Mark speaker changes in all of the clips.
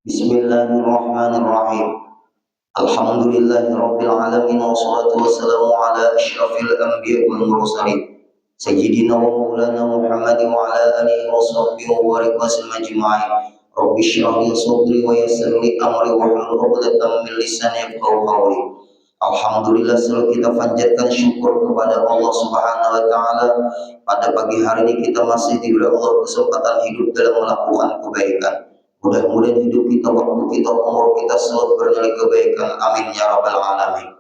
Speaker 1: Bismillahirrahmanirrahim. Alhamdulillahirabbil alamin wassalatu wassalamu ala asyrafil anbiya'i wal mursalin sayyidina wa maulana Muhammadin wa ala alihi wa sahbihi wa barik wa sallam ajma'in. Rabbi shrah li sadri wa yassir li amri wa hlul 'uqdatam min lisani yafqahu qawli. Alhamdulillah, selalu kita panjatkan syukur kepada Allah Subhanahu wa taala. Pada pagi hari ini kita masih diberi Allah kesempatan hidup dalam melakukan kebaikan. Mudah-mudahan hidup kita, waktu kita, umur kita selalu bernilai kebaikan. Amin ya rabbal alamin.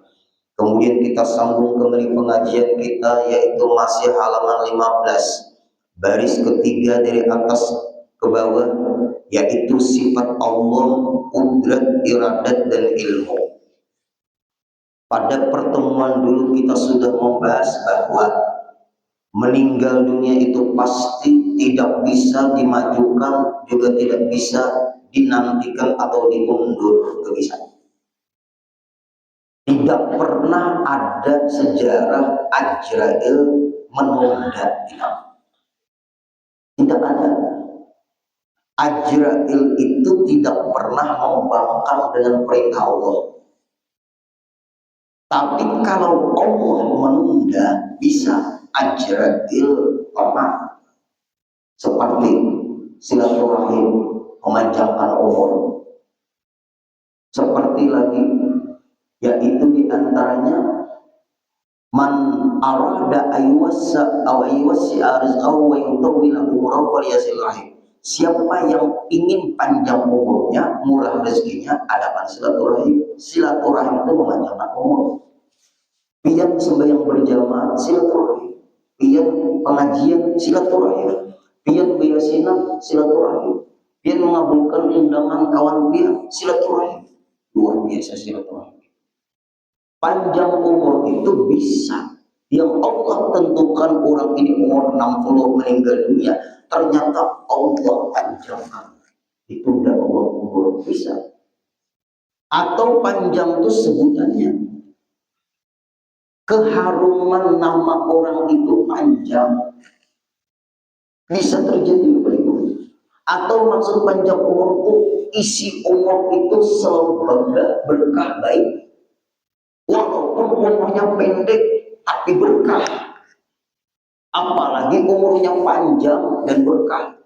Speaker 1: Kemudian kita sambung kembali pengajian kita, yaitu masih halaman 15, baris ketiga dari atas ke bawah, yaitu sifat Allah, qudrat, iradat, dan ilmu. Pada pertemuan dulu kita sudah membahas bahwa meninggal dunia itu pasti tidak bisa dimajukan, juga tidak bisa dinantikan atau diundur, itu bisa. Tidak pernah ada sejarah Ajrail menunda, tidak ada. Ajrail itu tidak pernah membangkang dengan perintah Allah. Tapi kalau Allah menunda, bisa. Ajrail lemah, seperti silaturahim, memanjangkan umur. Seperti lagi, yaitu diantaranya man arada aywassa aw aywassi arizqahu wa yutawwila umrahu falyasil rahim. Siapa yang ingin panjang umurnya, murah rezekinya, adakan silaturahim. Silaturahim itu memanjangkan umur. Pian sembahyang berjamaah, silaturahim. Pian pengajian, silaturahim. Pian biasinan, silaturahim. Pian mengabulkan undangan kawan pian, silaturahim. Luar biasa silaturahim. Panjang umur itu bisa. Yang Allah tentukan orang ini umur 60 meninggal dunia, ternyata Allah panjangkan. Ditunda Allah umur, bisa. Atau panjang itu sebutannya, keharuman nama orang itu panjang, bisa terjadi berikut. Atau maksud panjang umur itu, isi umur itu selalu berkah baik. Walaupun umurnya pendek tapi berkah, apalagi umurnya panjang dan berkah.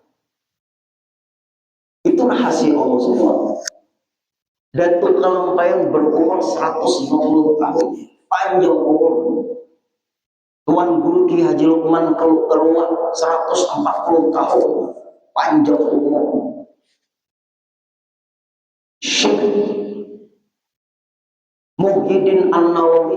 Speaker 1: Itu rahasia Allah semua. Datuk Kalampayang berumur 150 tahun, panjang umur. Tuan Guru Ki Haji Lukman keluar 140 tahun, panjang umur. Syekh Muhyiddin An-Nawawi,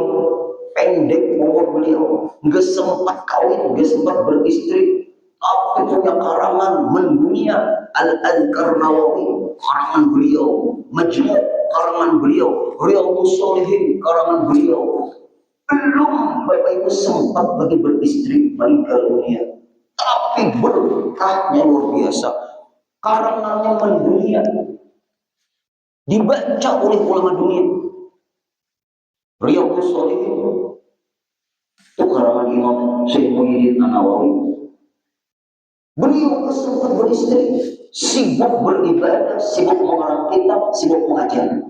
Speaker 1: pendek umur beliau, nggak sempat kawin, nggak sempat beristri, tapi punya karangan mendunia. Al-Adhkar Nawawi, karangan beliau. Majmu', karangan beliau. Riyadhus Shalihin, karangan beliau. Belum Bapak Ibu sempat bagi beristri, meninggal dunia, tapi berkahnya luar biasa. Karangannya mendunia, dibaca oleh ulama dunia. Riyadhus Shalihin itu karangan Imam Syekh Muhyiddin An-Nawawi. Beliau sempat beristri, sibuk beribadah, sibuk mengarang kitab, sibuk mengajar.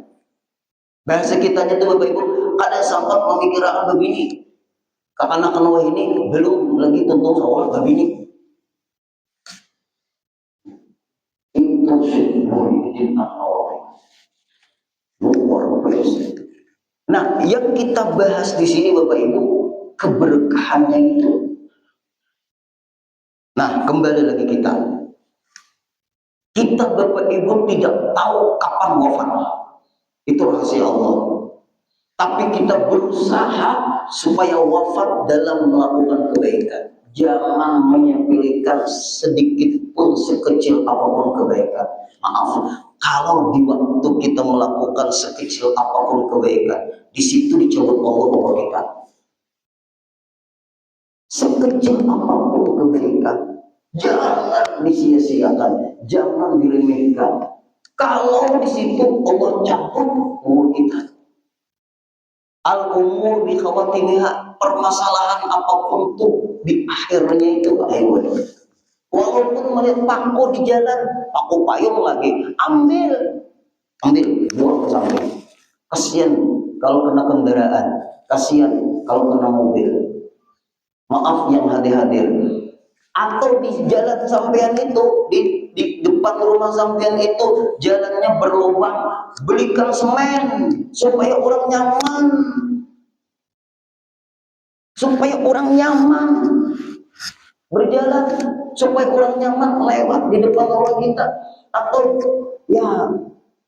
Speaker 1: Bahasa kitanya itu Bapak Ibu, ada sahabat memikirkan begini, karena kenal ini belum lagi tentu soal begini. Itu Syekh Muhyiddin An-Nawawi, luar biasa. Nah, yang kita bahas di sini Bapak Ibu, keberkahannya itu. Nah, kembali lagi kita Bapak Ibu tidak tahu kapan wafat. Itu rahasia Allah. Tapi kita berusaha supaya wafat dalam melakukan kebaikan. Jangan menyepelekan sedikit pun, sekecil apapun kebaikan. Maaf, kalau di waktu kita melakukan sekecil apapun kebaikan, di situ dicabut Allah umur kita. Sekecil apapun kebaikan, jangan disia-siakan, jangan diremehkan. Kalau di situ Allah cabut umur kita. Al-umur bi khawatimiha, permasalahan apapun itu di akhirnya itu baik. Walaupun melihat paku di jalan, paku payung lagi, ambil. kasihan kalau kena kendaraan, kasihan kalau kena mobil. Maaf yang hadir-hadir. Atau di jalan sampean itu, di depan rumah sampean itu jalannya berlubang, belikan semen supaya orang nyaman. Supaya orang nyaman berjalan, supaya orang nyaman lewat di depan rumah kita. Atau ya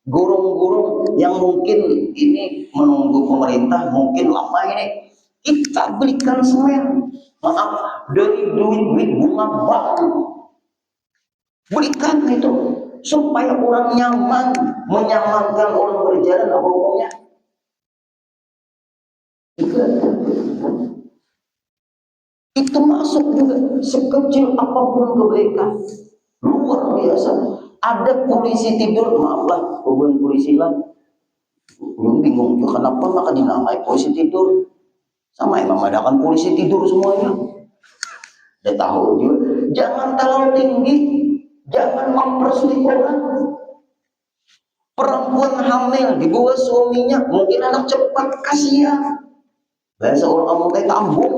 Speaker 1: gorong-gorong yang mungkin ini menunggu pemerintah, mungkin lama ini, kita belikan semen. Maaf, dari duit bunga bank, belikan itu supaya orang nyaman, menyamankan orang berjalan. Apa pokoknya itu masuk juga, sekecil apapun kebaikan luar biasa. Ada polisi tidur, maaflah bukan polisi lah, belum bingung juga kenapa maka dinamai polisi tidur. Sama emang adakan polisi tidur semuanya. Udah tahu juga, jangan terlalu tinggi, jangan mempersulit orang. Perempuan hamil di bawah suaminya, mungkin anak cepat, kasihan. Bahasa orang kamu kayak tambung.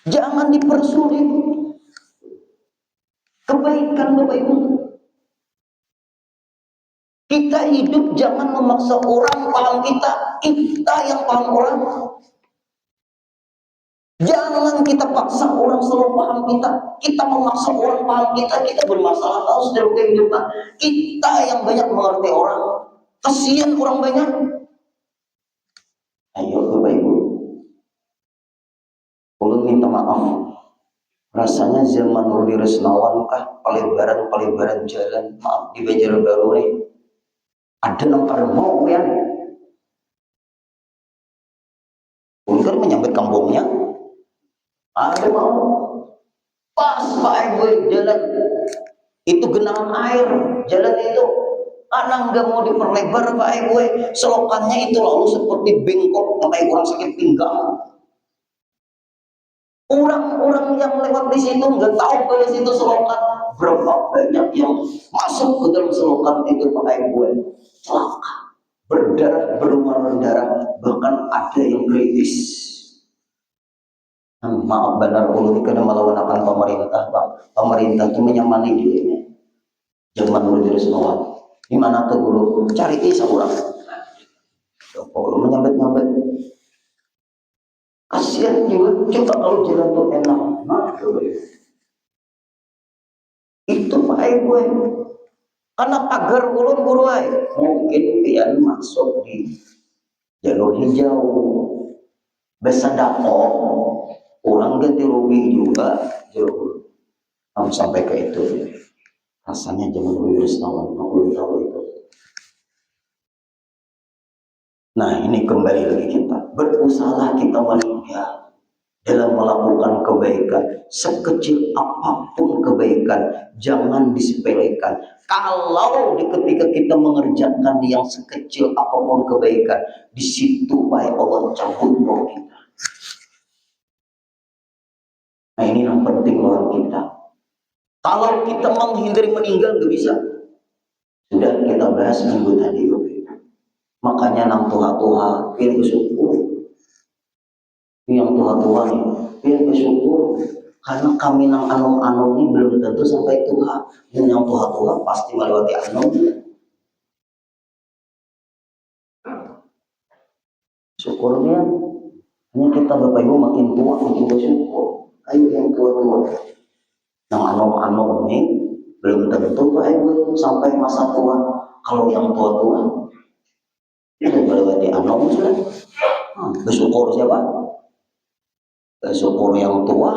Speaker 1: Jangan dipersulit. Kebaikan. Kita hidup jangan memaksa orang paham kita, kita yang paham orang. Jangan kita paksa orang selalu paham kita. Kita memaksa orang paham kita, kita bermasalah terus dalam kehidupan. Kita yang banyak mengerti orang, kasihan orang banyak. Ayo Bapak Ibu, ulun minta maaf. Rasanya zaman Rudi Resnawan kah palebaran jalan, maaf di Banjarbaru nih. Ada nongkar mau ya. Ulun kan menyambut kampungnya. Ada mau. Pas Pak Ibu jalan itu genangan air, jalan itu anak nggak mau diperlebar Pak Ibu, selokannya itu lalu seperti bengkok sampai orang sakit pinggang. Orang-orang yang lewat di situ nggak tahu kalau situ selokan, berapa banyak yang masuk ke dalam selokan itu Pak Ibu, celaka, berdarah, berdarah, bahkan ada yang kritis. Maaf benar ulun kena melawan akan pemerintah Bang. Pemerintah itu menyamani dirinya. Zaman dulu dari semua. Di mana tuh guru cari seorang. Kalau menyambet. Kasihan juga. Coba kalau jalan tuh enak. Nah, itu Pak Ibu. Karena pagar ulun guru mungkin pian masuk di jalur hijau. Besadako. Orang ganti rugi juga, jauh sampai ke itu. Rasanya jangan lulus tahun, tahu itu. Nah ini kembali lagi kita berusaha kita meninggal dalam melakukan kebaikan, sekecil apapun kebaikan, jangan disepelekan. Kalau ketika kita mengerjakan yang sekecil apapun kebaikan, di situ baik Allah cabut roh kita. Nah ini yang penting orang kita. Kalau kita menghindari meninggal nggak bisa. Sudah kita bahas minggu tadi. Makanya nang tuha-tuha pilih bersyukur. Yang tuha-tuha nih pilih bersyukur. Karena kami nang anom-anom ini belum tentu sampai tuha. Dan yang tuha-tuha pasti melewati anom. Syukurnya hanya kita Bapak Ibu makin tua makin bersyukur. Ayo yang tua-tua, yang anom-anom ini belum tentu Pak Ibu sampai masa tua. Kalau yang tua-tua sudah melewati anom sudah. Bersyukur siapa? Bersyukur yang tua.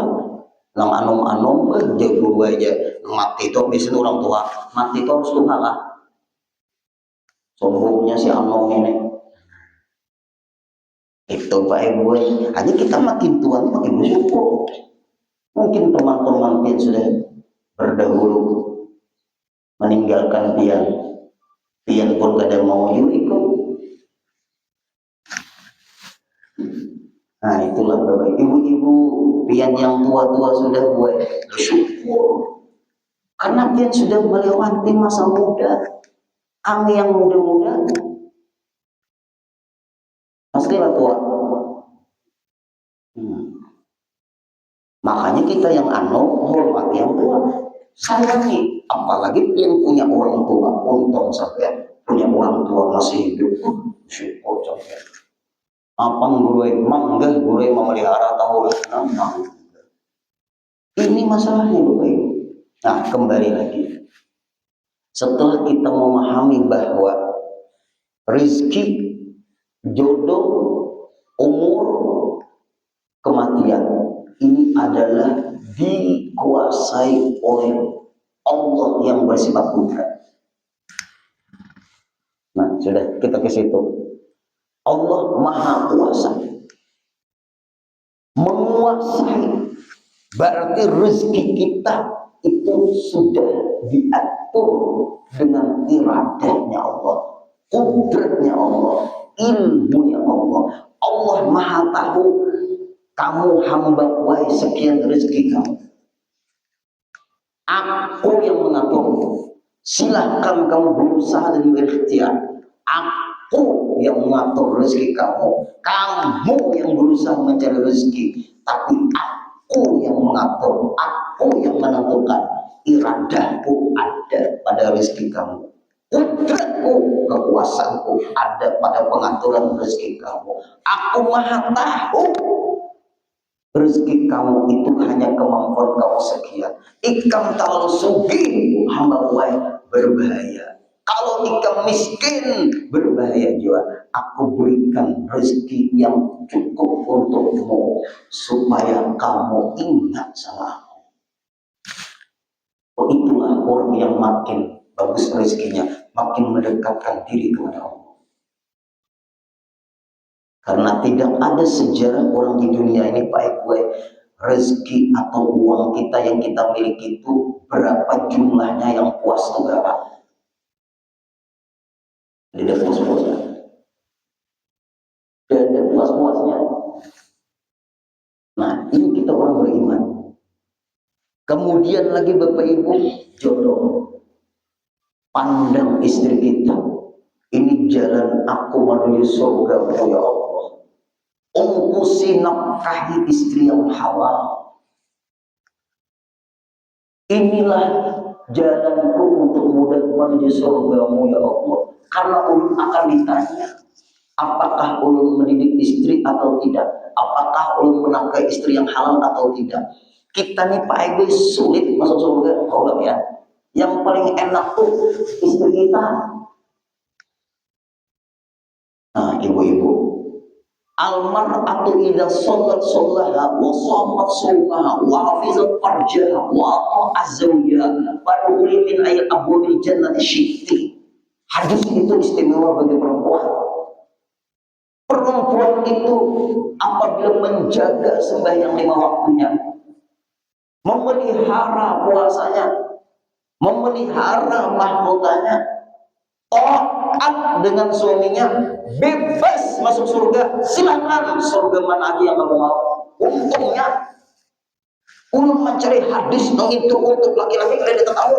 Speaker 1: Yang anom-anom jago aja mati itu biasanya orang tua mati itu harus tua lah. Sombongnya si anom ini. Itu Pak Ibu. Hanya kita makin tua makin bersyukur. Mungkin teman-teman pian sudah berdahulu meninggalkan pian pun kadang mau ikut. Nah itulah Bapak Ibu pian yang tua-tua sudah buat bersyukur karena pian sudah melewati masa muda. Ame yang muda-muda pasti lah tua. Makanya kita yang hormati yang tua, sayangi. Apalagi yang punya orang tua, untung sampai punya orang tua masih hidup, syukur sampai. Apang gue manggah gue memelihara tahu lah. Ini masalahnya Bapak Ibu. Nah, kembali lagi. Setelah kita memahami bahwa rezeki, jodoh, umur, kematian ini adalah dikuasai oleh Allah yang bersifat kudrat. Nah, sudah kita ke situ. Allah Maha Kuasa. Menguasai berarti rezeki kita itu sudah diatur dengan iradahnya Allah, kudratnya Allah, ilmunya Allah. Allah Maha tahu kamu hamba wahai sekian rezeki kamu. Aku yang mengatur. Silahkan kamu berusaha dan berikhtiar. Aku yang mengatur rezeki kamu. Kamu yang berusaha mencari rezeki. Tapi aku yang mengatur. Aku yang menentukan. Iradahku ada pada rezeki kamu. Kudratku, kekuasaanku ada pada pengaturan rezeki kamu. Aku Maha tahu rezeki kamu itu hanya kemampuan kamu sekian. Ikam terlalu sugih, hamba wahai berbahaya. Kalau ikam miskin, berbahaya juga. Aku berikan rezeki yang cukup untukmu supaya kamu ingat sama aku. Oh, itulah orang yang makin bagus rezekinya, makin mendekatkan diri kepada Allah. Karena tidak ada sejarah orang di dunia ini baik gue rezeki atau uang kita yang kita miliki itu berapa jumlahnya yang puas itu berapa? Tidak puas-puasnya. Tidak puas-puasnya. Nah, ini kita orang beriman. Kemudian lagi Bapak Ibu, jodoh. Pandang istri kita. Ini jalan aku menuju surga ya Allah. Ungkusi nafkahi istri yang halal. Inilah jalanku untuk mudah menuju surgamu ya Allah. Karena ulun akan ditanya, apakah ulun mendidik istri atau tidak? Apakah ulun menafkahi istri yang halal atau tidak? Kita nih Pak Ego sulit masuk surga, tahu ya? Yang paling enak tuh istri kita. Nah, ibu-ibu, almar'atu idza shallat shallaha wa shamat shawmaha wa hafizat farjaha wa ata'at zawjaha fadkhuli min ayyi abwabil jannati syi'ti. Hadis itu istimewa bagi perempuan. Perempuan itu apabila menjaga sembahyang 5 waktunya, memelihara puasanya, memelihara mahkotanya, taat dengan suaminya, bebas masuk surga. Silakan surga mana aja yang kamu mau. Untungnya ulun mencari hadis itu untuk laki-laki kalian tahu.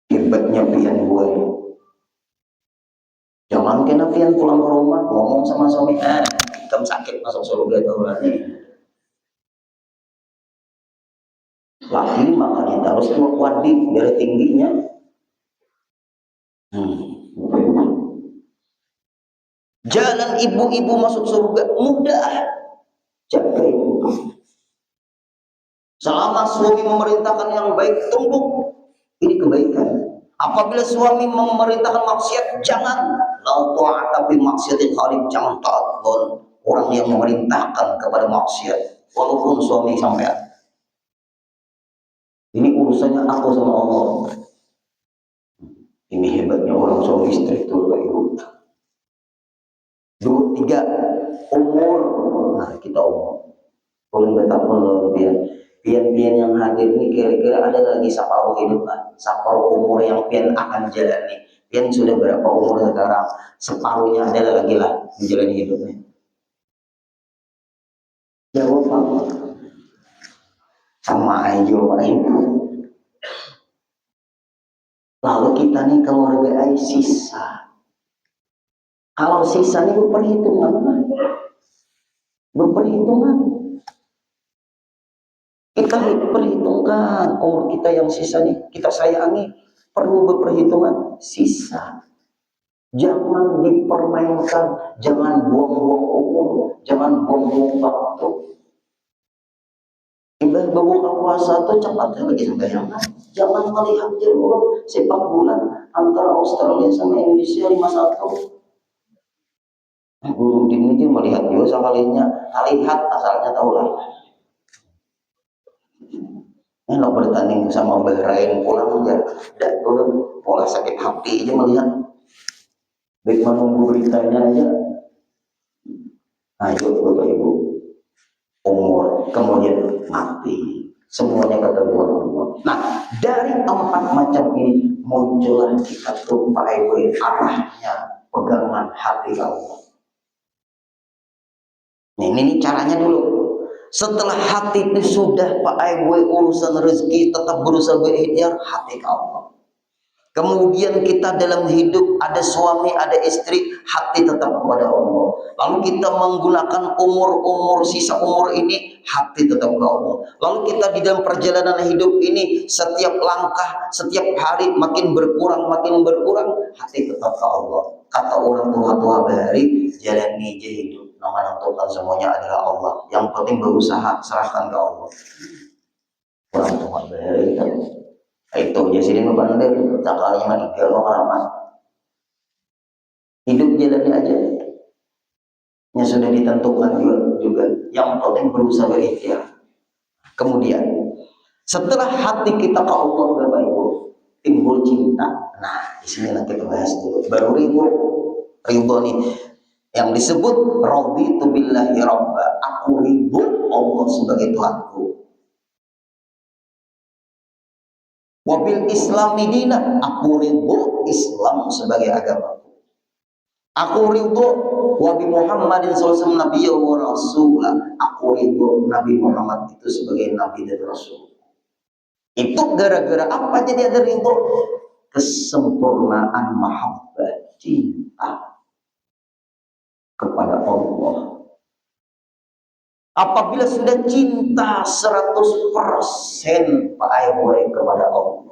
Speaker 1: Hebatnya pian gue. Jangan kena pian pulang ke rumah ngomong sama suami, kamu sakit masuk surga tahu lagi. Laki maka kita harus kuat dari tingginya. Jalan ibu-ibu masuk surga mudah. Jaga ibu. Selama suami memerintahkan yang baik, tunduk. Ini kebaikan. Apabila suami memerintahkan maksiat, jangan. La ta'ata bi maksiatil khaliq, jangan taat orang yang memerintahkan kepada maksiat. Walaupun suami sampean. Ini urusannya aku sama Allah. Ini hebatnya orang suami istri itu, Bapak Ibu. 2, 3 umur. Nah, kita umur. Kalau betapun pian yang hadir ini kira-kira ada lagi separuh hidup lah, separuh umur yang pian akan jalani. Pian sudah berapa umur sekarang? Separuhnya ada lagi lah menjalani hidupnya. Jawab apa? Sama aja Pak Ibu. keluarga ai sisa. Kalau sisa ini berperhitungan, berperhitungan. Kita perhitungkan umur kita yang sisa nih, kita sayangi, perlu berperhitungan sisa. Jangan dipermainkan, jangan buang-buang umur, jangan buang-buang waktu. Ibadah berbuka puasa itu cepatnya lagi sembahyang. Jangan melihat jadwal sepak bola antara Australia sama Indonesia 5-1. Guru ini dia melihat juga sekalinya, lihat asalnya tahulah. Enak bertanding sama Bahrain pulang aja, tidak pola sakit hati aja melihat. Baik menunggu beritanya aja. Ayo Bapak Ibu, umur kemudian mati, semuanya ketentuan Allah. Nah, dari 4 macam ini muncullah kita tuh Pak Ibu arahnya pegangan hati Allah. Ini caranya dulu. Setelah hati itu sudah Pak Ibu urusan rezeki tetap berusaha berikhtiar hati ke Allah. Kemudian kita dalam hidup ada suami, ada istri, hati tetap kepada Allah. Lalu kita menggunakan umur sisa umur ini, hati tetap kepada Allah. Lalu kita di dalam perjalanan hidup ini, setiap langkah, setiap hari makin berkurang, hati tetap ke Allah. Kata orang tua bahari, jalan aja hidup, nama menentukan semuanya adalah Allah. Yang penting berusaha, serahkan ke Allah. Orang tua bahari kan. Itu aja sini ngebandel, cakalnya mah tiga lama. Hidup jalannya aja. Yang sudah ditentukan juga. Yang penting berusaha berikhtiar. Kemudian, setelah hati kita ke Allah Bapak Ibu, timbul cinta. Nah, di sini nanti kita bahas dulu. Baru ridho nih. Yang disebut raditu billahi rabba. Aku ridho Allah sebagai Tuhanku. Wabil Islami dina, aku ridho Islam sebagai agamaku. Aku ridho wabi Muhammadin sallallahu alaihi wa rasulah. Aku ridho Nabi Muhammad itu sebagai nabi dan rasul. Itu gara-gara apa jadi ada ridho? Kesempurnaan mahabbah, cinta kepada Allah. Apabila sudah cinta 100% Pak Aiboy kepada Allah,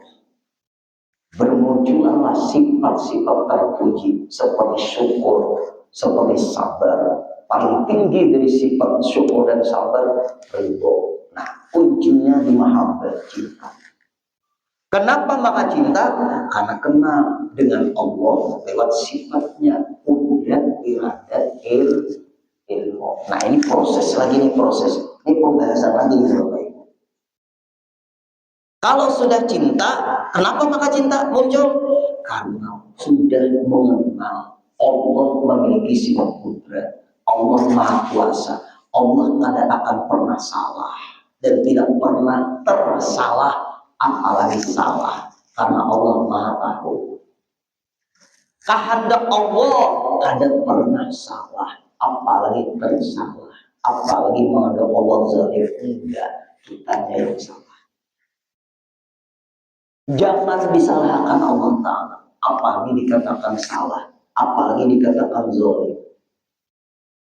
Speaker 1: bermunculanlah sifat-sifat terpuji seperti syukur, seperti sabar. Paling tinggi dari sifat syukur dan sabar, ridho. Nah, kuncinya di mahabbah, cinta. Kenapa maka cinta? Karena kenal dengan Allah lewat sifatnya, kemudian iradat, ilmu. Nah, ini proses lagi nih, proses. Ini pembahasan lagi nih Bapak Ibu. Kalau sudah cinta, kenapa maka cinta muncul? Karena sudah mengenal Allah memiliki sifat kudrat, Allah Maha Kuasa, Allah tidak akan pernah salah dan tidak pernah tersalah, apalagi salah, karena Allah Maha Tahu. Kehendak Allah tidak pernah salah, apalagi tersalah, apalagi menganggap Allah zalim. Enggak, kitanya yang salah. Jangan disalahkan Allah Ta'ala, apalagi dikatakan salah, apalagi dikatakan zalim.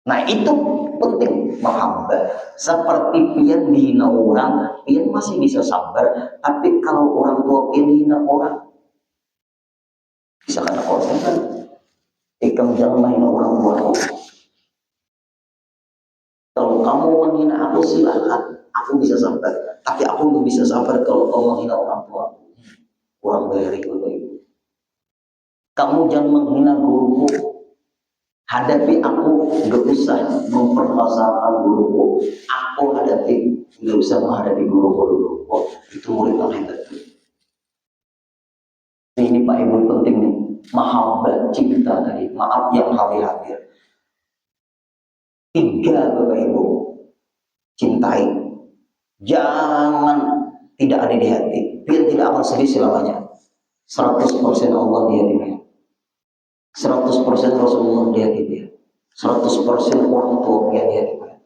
Speaker 1: Nah, itu penting mahabbah. Seperti pian dihina orang, pian masih bisa sabar, tapi kalau orang tua pian dihina orang, bisa kena kosan kan? Ikam jangan menghina orang tua. Kalau kamu menghina aku silakan, aku bisa sabar. Tapi aku nggak bisa sabar kalau kamu menghina orang tua. Kurang baik Ibu. Kamu jangan menghina guruku. Hadapi aku, nggak usah mempermasalahkan guruku. Aku hadapi, nggak usah menghadapi guruku dulu. Oh, itu murid yang hebat. Ini Pak Ibu penting nih, mahabbah, cinta tadi. Maaf yang hadir. 3 Bapak Ibu, cintai. Jangan tidak ada di hati. Biar tidak akan sedih selamanya. 100% Allah di hatinya. 100% Rasulullah di hati dia. 100% orang tua dia di hati dia.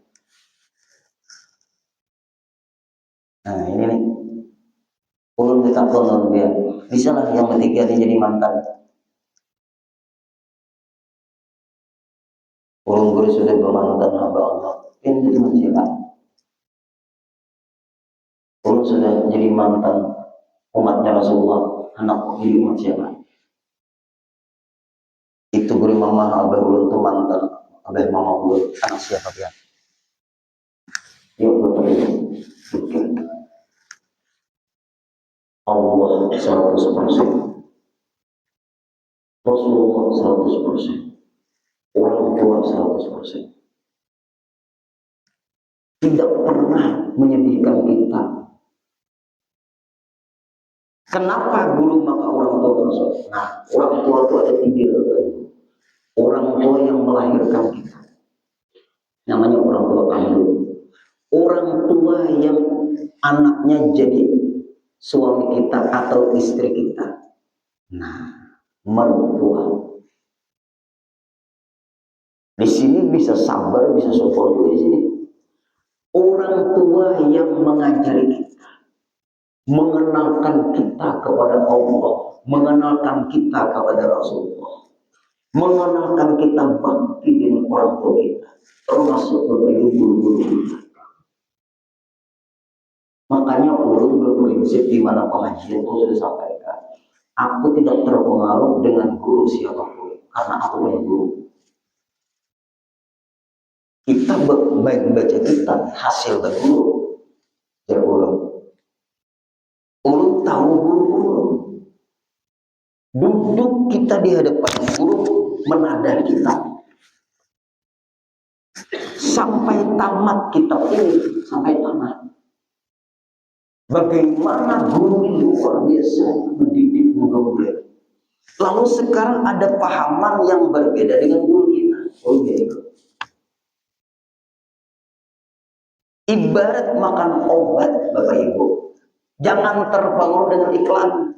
Speaker 1: Nah, ini nih. Ulun kita konon dia. Bisa lah yang ketiga ini jadi mantan. sudah bermantan hamba Allah. Ini cuma siapa? Ulun sudah jadi mantan umatnya Rasulullah. Anak jadi umat siapa? Itu guru mama abah ulun tuh mantan abah mama ulun. Anak siapa dia? Yuk betul. Allah 100%, Rasulullah 100%, orang tua 100%. Tidak pernah menyedihkan kita. Kenapa guru maka orang tua Rasul? Nah, orang tua itu ada 3. Orang tua yang melahirkan kita, namanya orang tua kandung. Orang tua yang anaknya jadi suami kita atau istri kita. Nah, mertua. Di sini bisa sabar, bisa syukur juga di sini. Orang tua yang mengajari kita, mengenalkan kita kepada Allah, mengenalkan kita kepada Rasulullah, mengenalkan kita bakti dengan orang tua kita, termasuk kepada guru-guru kita. Makanya ulun berprinsip di mana pengajian itu sudah sampaikan, aku tidak terpengaruh dengan guru siapapun, karena aku punya guru. Kita baik baca kita hasil dari guru. Ya ulun tahu guru. Duduk kita di hadapan guru menadah kita sampai tamat kitab ini, sampai tamat. Bagaimana guru ini luar biasa mendidik murid. Lalu sekarang ada pahaman yang berbeda dengan guru kita. Ibarat makan obat, Bapak Ibu, jangan terpengaruh dengan iklan.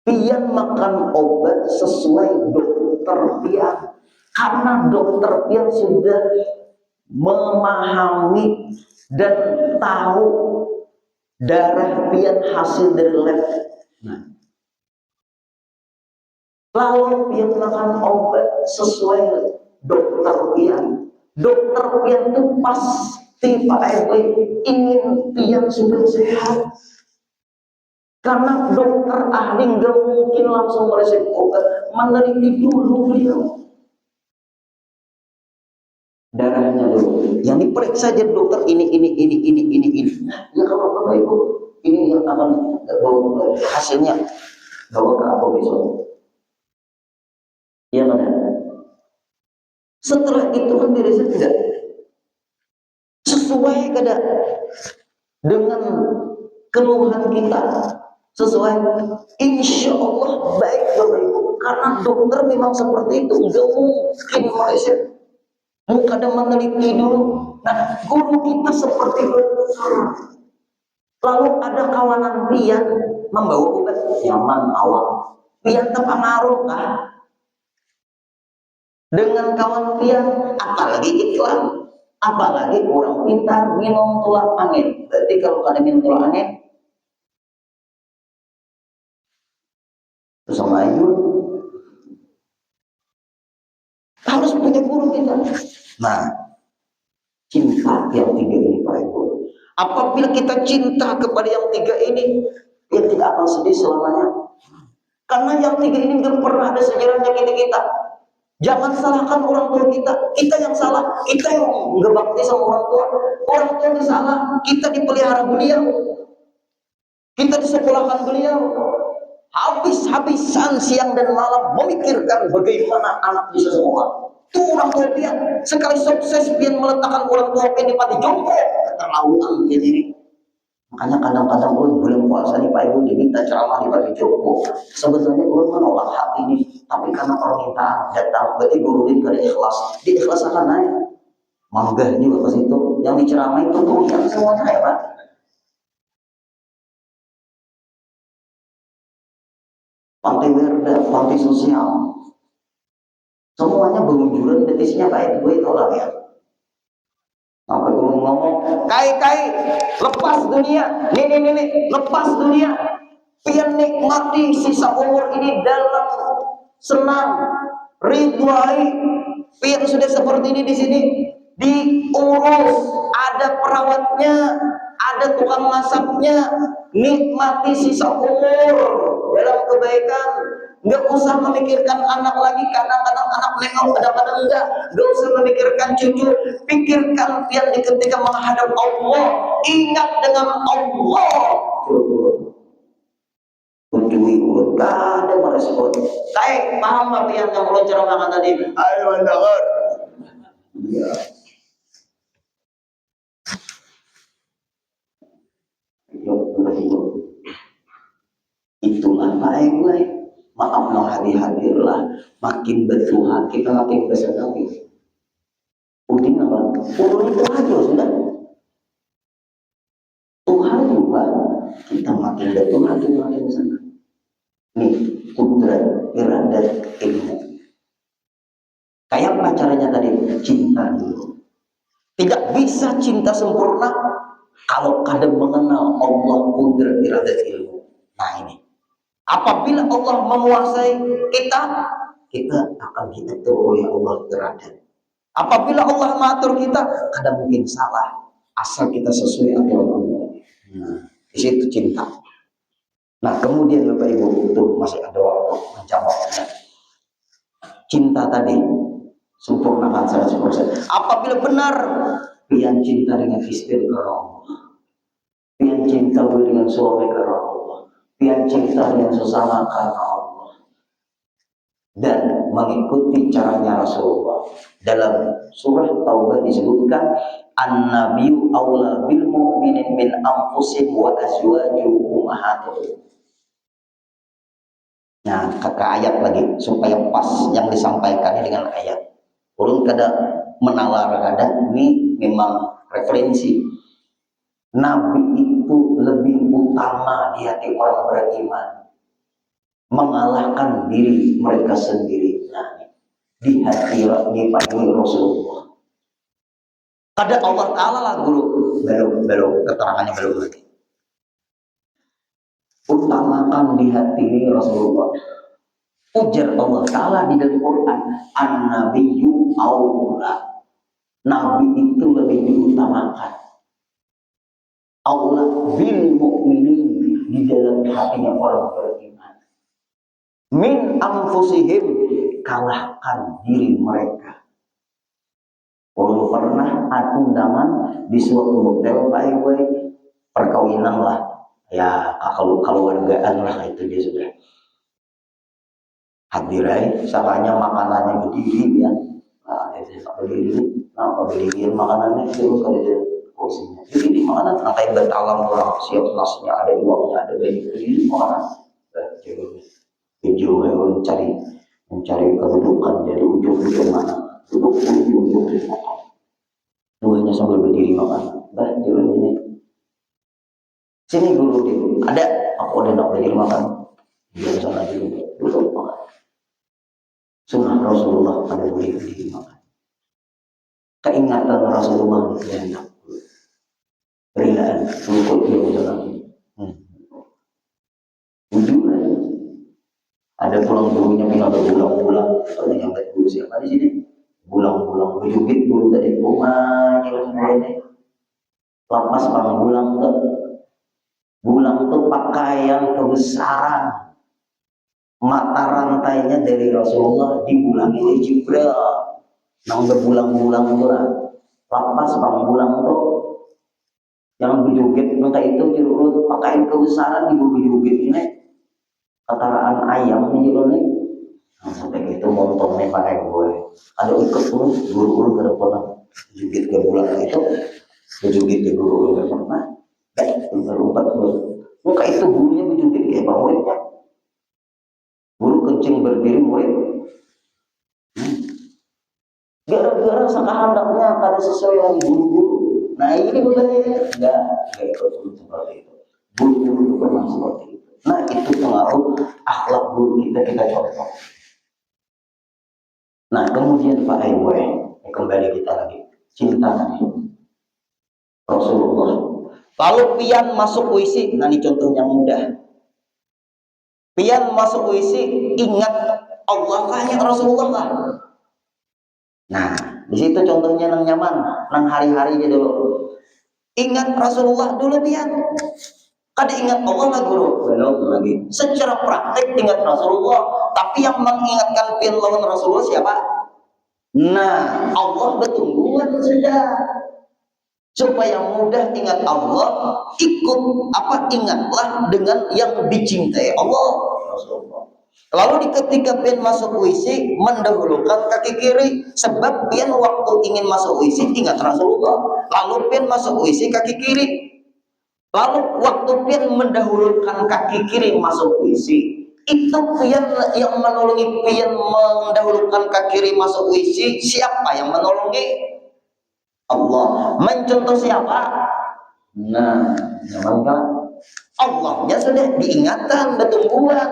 Speaker 1: Pian makan obat sesuai dokter pian, karena dokter pian sudah memahami dan tahu darah pian hasil dari lab. Nah, lalu pian makan obat sesuai dokter pian. Dokter pian itu pasti Pak RW ingin pian supaya sehat. Karena dokter ahli nggak mungkin langsung meresep obat, meneliti dulu beliau darahnya dulu. Yang diperiksa saja dokter ini. Ya kalau Bapak Ibu ini yang akan bawa hasilnya bawa ke apa besok? Ya mana? Setelah itu kan diresep tidak sesuai kada dengan keluhan kita, sesuai, insya Allah baik Bapak Ibu, karena dokter memang seperti itu, nggak mungkin meresep, mau kadang meneliti dulu. Nah, guru kita seperti itu. Lalu ada kawanan pian membawa obat nyaman awal, pian terpengaruh kah dengan kawan pian? Apalagi iklan, apalagi orang pintar minum tulang angin. Berarti kalau kada minum tulang angin sama aja harus punya guru kita. Nah, cinta yang 3 ini Pak Ibu, apabila kita cinta kepada yang 3 ini, dia tidak akan sedih selamanya, karena yang 3 ini nggak pernah ada sejarahnya kita. Jangan salahkan orang tua kita, kita yang salah, kita yang nggak bakti sama orang tua yang salah, kita dipelihara beliau, kita disekolahkan beliau, habis-habisan siang dan malam memikirkan bagaimana anak bisa sekolah. Itu orang tua pian, sekali sukses pian meletakkan orang tua pian di panti jompo, keterlaluan pian ini. Makanya kadang-kadang ulun bulan puasa nih Pak Ibu diminta ceramah di panti jompo. Sebetulnya ulun menolak hati ini, tapi karena permintaan datang, berarti guru ini kada ikhlas, diikhlas akan naik. Manggah ini Bapak situ, yang diceramai itu tuh yang semuanya ya Pak. Pantai Werda, pantai sosial, semuanya berunjuran dan isinya kayak gue tolak ya. Sampai gue ngomong, kai, lepas dunia, nih, lepas dunia, pian nikmati sisa umur ini dalam senang, Ridwai, pian sudah seperti ini di sini diurus, ada perawatnya, ada tukang masaknya, nikmati sisa umur dalam kebaikan. Nggak usah memikirkan anak lagi, kadang-kadang anak nengok, kadang-kadang enggak. Nggak usah memikirkan cucu, pikirkan pian di ketika menghadap Allah, ingat dengan Allah. Ujui urut, gak ada merespon. Kayak paham apa yang kalau ceramahkan tadi? Ayo dengar. Ya. Itulah baik-baik. Maaf no hadir-hadirlah. Makin bertuhan kita makin bersedekah. Udin apa? Urut itu aja sudah. Tuhan juga kita makin bertuhan kita makin bersedekah. Nih, kudrat, iradat, ilmu. Kayak apa caranya tadi? Cinta dulu. Tidak bisa cinta sempurna kalau kadang mengenal Allah, kudrat, iradat, ilmu. Nah ini. Apabila Allah menguasai kita, kita akan diatur oleh Allah iradat. Apabila Allah mengatur kita, kadang mungkin salah. Asal kita sesuai aturan Allah. Nah, di situ cinta. Nah, kemudian Bapak Ibu, itu masih ada waktu menjawabnya. Cinta tadi sempurnakan 100%. Apabila benar pian cinta dengan istri karena Allah, pian cinta dengan suami karena Allah, pian cinta dengan sesama karena Allah, dan mengikuti caranya Rasulullah. Dalam surah Taubah disebutkan an-nabiyyu aula bil mu'minin min anfusihim wa azwajuhum ummahatuhum. Nah, ke ayat lagi supaya pas yang disampaikannya dengan ayat. Urun kada menalar kada, ini memang referensi. Nabi itu lebih utama di hati orang beriman, mengalahkan diri mereka sendiri. Nah, di hati Rasulullah. Kada Allah Taala lah guru, belum keterangannya belum lagi. Utamakan di hati Rasulullah. Ujar Allah Ta'ala di dalam Quran, an-nabiyyu aula. Nabi itu lebih diutamakan. Aula bil mu'minin, di dalam hatinya orang beriman. Min anfusihim, kalahkan diri mereka. Kalau pernah ada undangan di suatu hotel baik-baik perkawinan lah, ya kalau keluargaan lah itu dia sudah. Hadirai, salahnya makanannya berdiri ya. Nah, itu berdiri. Nah, berdiri makanannya terus ada kursinya. Jadi makanan sampai bertalam orang siap nasinya ada, uangnya ada, berdiri makanan. Video mencari kedudukan jadi ujung mana? Duduk ujung duanya sambil berdiri makan. Jalan ini. Sini guru dia. Ada. Aku udah nak berdiri makan. Dia sana dulu. Duduk makan. Sunnah Rasulullah pada berdiri makan. Keingatan Rasulullah di enak. Berilaan lukut dia jalan. Tujuan. Ada pulang gurunya pindah berulang-ulang. Atau yang baik guru siapa di sini? Bulang-bulang berjubit guru dari rumah jalan ini. Lapas panggulang tuh. Bulang tuh pakaian kebesaran. Mata rantainya dari Rasulullah dibulangi oleh Jibril. Nang berbulang-bulang bulan. Lapas panggulang tuh yang berjoget minta itu jurut pakaian kebesaran di berjoget ini kataraan ayam nih jurut nih. Nah, sampai gitu montongnya pakai gue. Ada ikut pun guru-guru ke depan joget ke bulan itu berjoget ke guru-guru ke depan. Baik berumpat guru. Muka itu gurunya berjoget kayak apa muridnya. Guru kencing berdiri murid. Gara-gara sakahandaknya kada sesuai dengan guru-guru. Nah ini berbahaya. Enggak ikut seperti itu. Guru-guru itu pernah seperti itu. Nah itu pengaruh akhlak guru kita contoh. Nah kemudian Pak Aiwe, kembali kita lagi cinta tadi Rasulullah. Lalu pian masuk WC, nah ini contoh yang mudah. Pian masuk WC, ingat Allah kah ingat Rasulullah kah? Nah, di situ contohnya nang nyaman, nang hari-hari gitu loh. Ingat Rasulullah dulu biar. Kada ingat Allah lah guru. Belum lagi. Secara praktek ingat Rasulullah, tapi yang mengingatkan pian lawan Rasulullah siapa? Nah, Allah bertungguan sudah. Supaya mudah ingat Allah, ingatlah dengan yang dicintai Allah. Rasulullah. Lalu ketika pian masuk WC mendahulukan kaki kiri, sebab pian waktu ingin masuk WC ingat Rasulullah. Lalu pian masuk WC kaki kiri. Lalu waktu pian mendahulukan kaki kiri masuk WC, itu pian yang menolongi pian mendahulukan kaki kiri masuk WC, siapa yang menolongi? Allah. Mencontoh siapa? Nah, namanya Allahnya sudah diingatkan, bertumbuhan,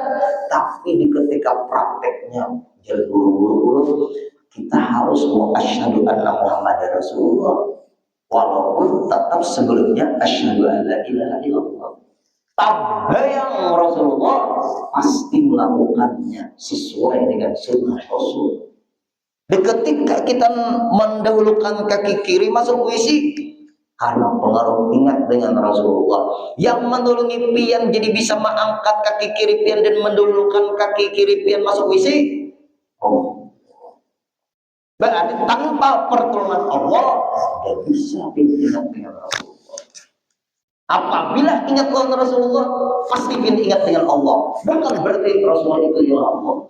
Speaker 1: tapi di ketika prakteknya jadi buru-buru, kita harus mau asyhadu anna Muhammadar Rasulullah, walaupun tetap sebelumnya asyhadu an la ilaha illallah. Tabayang Rasulullah pasti melakukannya sesuai dengan sunnah Rasul. Ketika kita mendahulukan kaki kiri masuk WC karena pengaruh ingat dengan Rasulullah yang menolongi pian jadi bisa mengangkat kaki kiri pian dan mendahulukan kaki kiri pian masuk WC. Oh, berarti tanpa pertolongan Allah tidak bisa pian ingat dengan Rasulullah. Apabila ingat dengan Rasulullah pasti pian ingat dengan Allah. Bukan berarti Rasulullah itu ya Allah.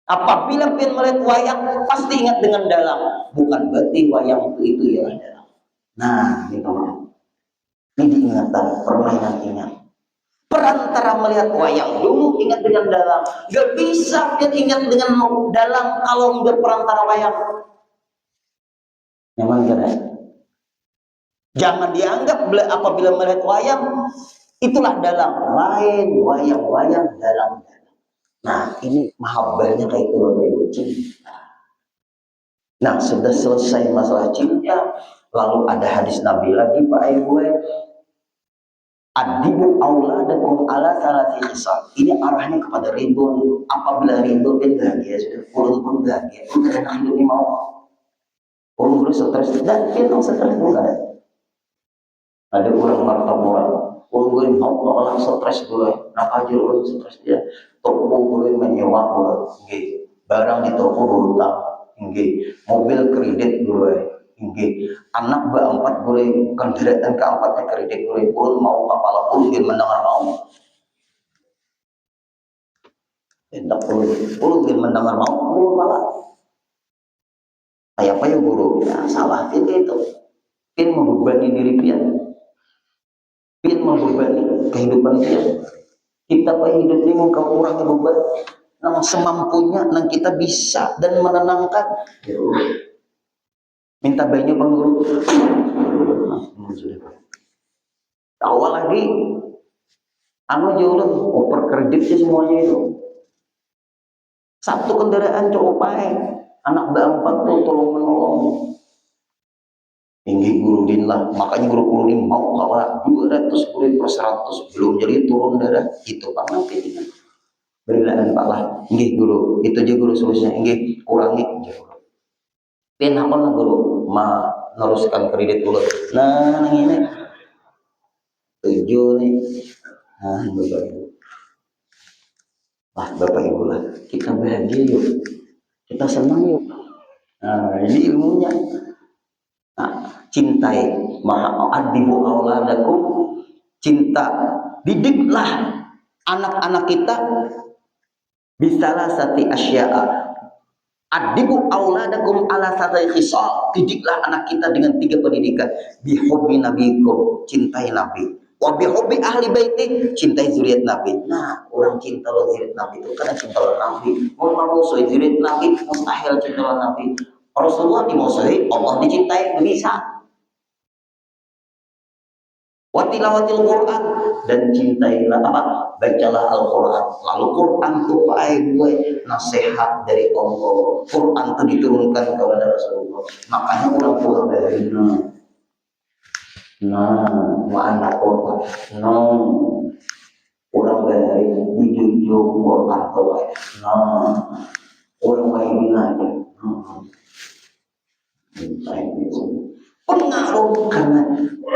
Speaker 1: Apabila pian melihat wayang pasti ingat dengan dalang, bukan berarti wayang itu ya dalang. Nah, ini teman, ini diingatan permainan ingat. Perantara melihat wayang dulu ingat dengan dalang, gak bisa pian ingat dengan dalang kalau nggak perantara wayang. Nyaman gak? Jangan dianggap apabila melihat wayang itulah dalang, lain wayang dalang. Nah, ini mahabbahnya kayak itu Bapak Ibu, cinta. Nah, sudah selesai masalah cinta, lalu ada hadis Nabi lagi Pak Ibu. Adibu auladakum ala salasi khisal. Ini arahnya kepada ridho. Apabila ridho dan bahagia sudah pun bahagia. Udah enak hidup ini mau. Urung stres dan kita stres bukan. Ada orang martabura. Urung mau orang stres dulu. Nak aja orang stres dia. Toko gue menyewa gue, barang di toko berutang, mobil kredit gue, anak keempat gue, kendaraan keempatnya kredit gue, pun mau apalah pun dia mendengar mau, tidak pun dia mendengar mau, pun malah, kayak apa ya guru, ya, salah itu, pin membebani diri pian, pin membebani kehidupan pian. Kita pak hidup ini mau kurangi beban nang semampunya nang kita bisa dan menenangkan. Minta banyak bang guru. Awal lagi anu jualan oper kreditnya semuanya itu. Satu kendaraan cukup baik. Anak berempat tuh tolong menolong. Tinggi guru dinlah, makanya guru ini mau kalah 200 guru per 100 belum jadi turun darah itu pak nanti berilaan pak lah, nggih guru itu aja guru solusinya, nggih kurangi pinakon lah guru meneruskan kredit dulu. Nah ini 7 nih, nah bapak ibu, bapak ibu lah kita bahagia yuk, kita senang yuk. Nah ini ilmunya. Nah, cintai adibu auladakum, cinta didiklah anak-anak kita bisalah sati asya'a. Adibu auladakum ala sati khisal, didiklah anak kita dengan 3 pendidikan. Bihubbi nabikum, cintai nabi, wa bihubbi ahli baiti, cintai zuriat nabi. Nah, orang cinta lo zuriat nabi itu karena cinta lo nabi. Mau musuh zuriat nabi mustahil cinta lo nabi. Rasulullah dimusuhi, Allah dicintai, bisa. Watilawatil Quran, dan cintailah apa? Bacalah Al-Quran. Lalu Quran itu gue nasihat dari Allah. Quran itu diturunkan kepada Rasulullah. Makanya orang tua dari nah, mana Quran? Orang dari jujur Quran tuh. Nah, orang lain aja. Pengaruh karena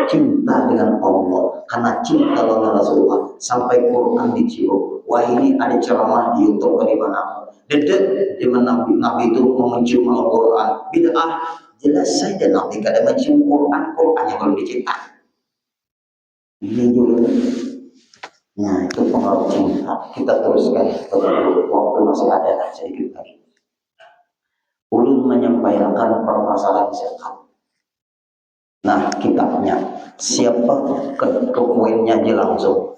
Speaker 1: cinta dengan Allah, karena cinta dengan Rasulullah, sampai Quran dicium. Wah, ini ada ceramah di YouTube di mana? Dedek di mana Nabi itu mencium Al-Quran. Bid'ah, jelas saja Nabi kada mencium Quran, Quran yang belum dicetak. Ini juga. Nah, itu pengaruh cinta. Kita teruskan. Waktu masih ada sedikit lagi. Ulun menyampaikan permasalahan zakat. Nah, kitabnya siapa ke poinnya aja langsung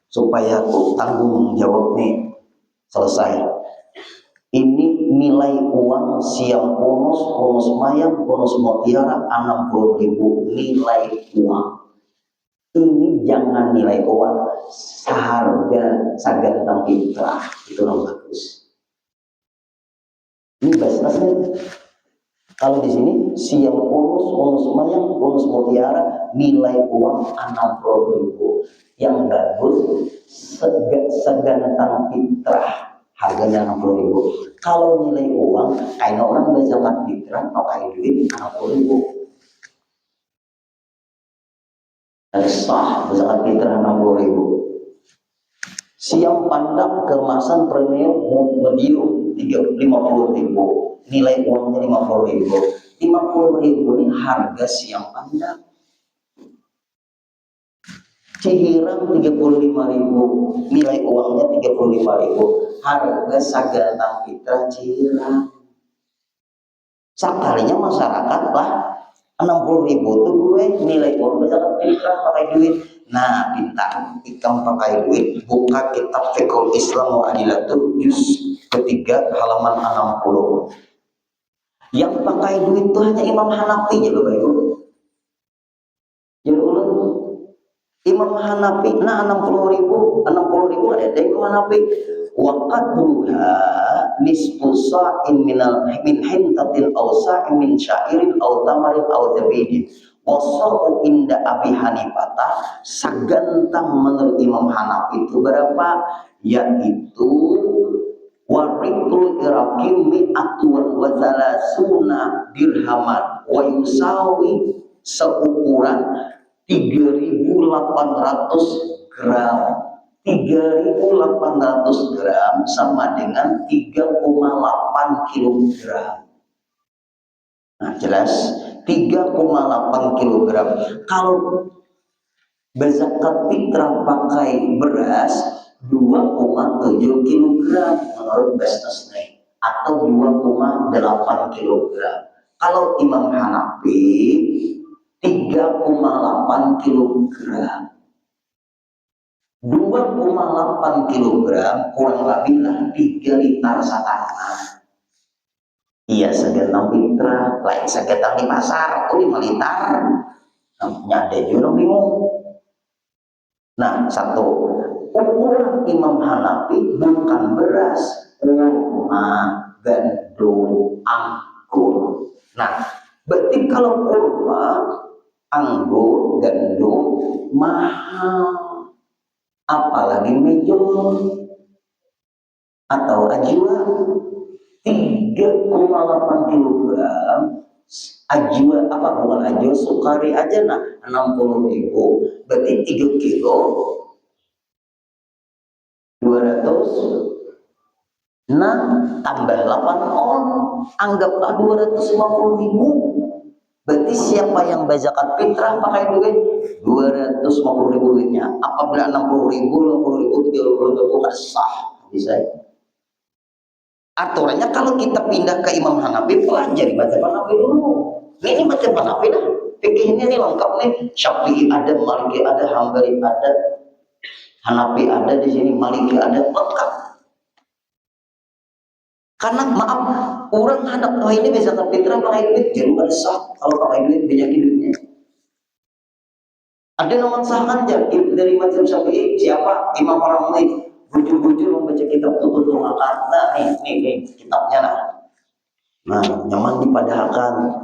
Speaker 1: supaya aku tanggung jawab nih selesai. Ini nilai uang siang bonus mayang, bonus mutiara 60.000 nilai uang. Ini jangan nilai uang seharga sagantang fitrah, itu yang bagus. Ini basnasnya. Kalau di sini siang bonus mayang, bonus mutiara nilai uang 60.000. Yang bagus segantang fitrah, harganya 60.000. Kalau nilai uang, kayak orang berzakat fitrah pakai duit 60.000. Dan sah berzakat fitrah 60.000. Siang pandang kemasan premium medium 50.000. Nilai uangnya 50.000. 50.000 ini harga siang pandang. Cihirang 35.000, nilai uangnya 35.000. Harga sagantang fitrah Cihirang. Sekalinya masyarakat lah 60.000 tuh gue nilai uang zakat fitrah pakai duit. Nah, pintar ikam pakai duit, buka kitab Fiqhul Islam wa Adilatul juz ketiga halaman 60. Yang pakai duit itu hanya Imam Hanafi aja Bapak Ibu. Jadi ulun Imam Hanafi nah 60.000 ada Imam Hanafi wa qadruha nisfu sa'in min hintatin aw sa'in min sya'irin aw tamarin aw zabidin wasau inda Abi Hanifah sagantang menurut Imam Hanafi itu berapa? Yaitu warikul irakim mi'atun wa salasuna dirhaman wa yusawi seukuran 3.800 gram. 3.800 gram sama dengan 3,8 kilogram. Nah, jelas 3,8 kilogram. Kalau berzakat fitrah pakai beras 2,7 kilogram menurut Basnas atau 2,8 kilogram. Kalau Imam Hanafi 3,8 kilogram. 2,8 kilogram kurang lebih lah 3 liter setengah. Iya segantang fitrah, lain segantang di pasar, 5 liter. Nyade juga bingung. Nah, satu, ukuran Imam Hanafi bukan beras, kurma, gandum, anggur. Nah, berarti kalau kurma, anggur, gandum mahal. Apalagi mejong atau ajwa 3,8 kilogram. Ajwa apa bukan ajwa sukari aja nah 60.000 berarti 3 kilo 200. Nah tambah 8 on anggaplah 250.000. Berarti siapa yang berzakat fitrah pakai duit 250.000 duitnya. Apabila 60.000 30.000 kan sah bisa. Aturannya kalau kita pindah ke Imam Hanafi pelajari mazhab Hanafi dulu. Ini mazhab Hanafi dah. Fikihnya ini lengkap nih. Syafi'i ada, Maliki ada, Hambali ada, Hanafi ada di sini, Maliki ada, lengkap. Karena maaf, orang hendak ini bisa ke fitrah pakai duit, jadi nggak sah kalau pakai duit banyak duitnya. Ada nomor sahakan dari mazhab Syafi'i siapa? Imam Ramli. Bujur-bujur membaca kitab Tutul Akal. Nah, nih kitabnya nah. Nah, nyaman dipadahkan.